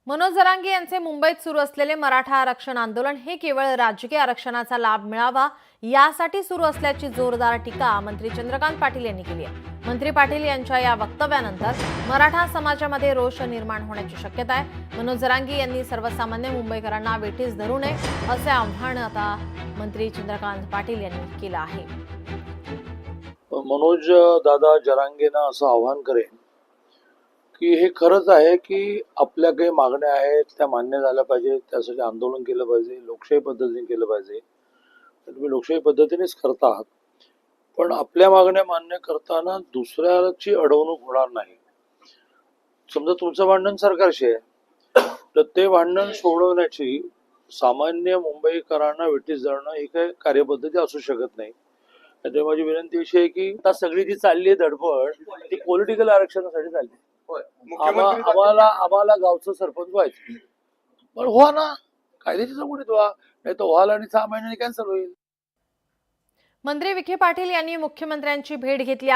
मनोज जरांगे यांचे मुंबईत सुरू असलेले मराठा आरक्षण आंदोलन हे केवळ राजकीय आरक्षणाचा लाभ मिळावा यासाठी सुरू असल्याची जोरदार टीका मंत्री चंद्रकांत पाटील यांनी केली आहे। मंत्री पाटील यांच्या या वक्तव्यानंतर मराठा समाजामध्ये रोष निर्माण होण्याची शक्यता आहे। मनोज जरांगे यांनी सर्वसामान्य मुंबईकरांना वेठीस धरू नये असे आव्हान आता मंत्री चंद्रकांत पाटील यांनी केलं आहे। मनोज दादा जरांगेंना असं आव्हान करेन की हे खरंच आहे की आपल्या काही मागण्या आहेत त्या मान्य झाल्या पाहिजे, त्यासाठी आंदोलन केलं पाहिजे, लोकशाही पद्धतीने केलं पाहिजे। तुम्ही लोकशाही पद्धतीनेच करतात, पण आपल्या मागण्या मान्य करताना दुसऱ्याची अडवणूक होणार नाही। समजा तुमचं भांडण सरकारशी आहे तर ते भांडण सोडवण्याची सामान्य मुंबईकरांना वेठीस धरणं ही काही कार्यपद्धती असू शकत नाही। त्यामुळे माझी विनंती अशी आहे की आता सगळी जी चालली आहे धडपड ती पॉलिटिकल आरक्षणासाठी चालली आहे। आम्हाला गावचं सरपंच व्हायचं, पण व्हा ना, कायद्याच्या चौकटीत व्हा, नाही तर व्हाल आणि 6 महिन्यांनी कॅन्सल होईल। मंत्री विखे पाटील यांनी मुख्यमंत्र्यांची भेट घेतली।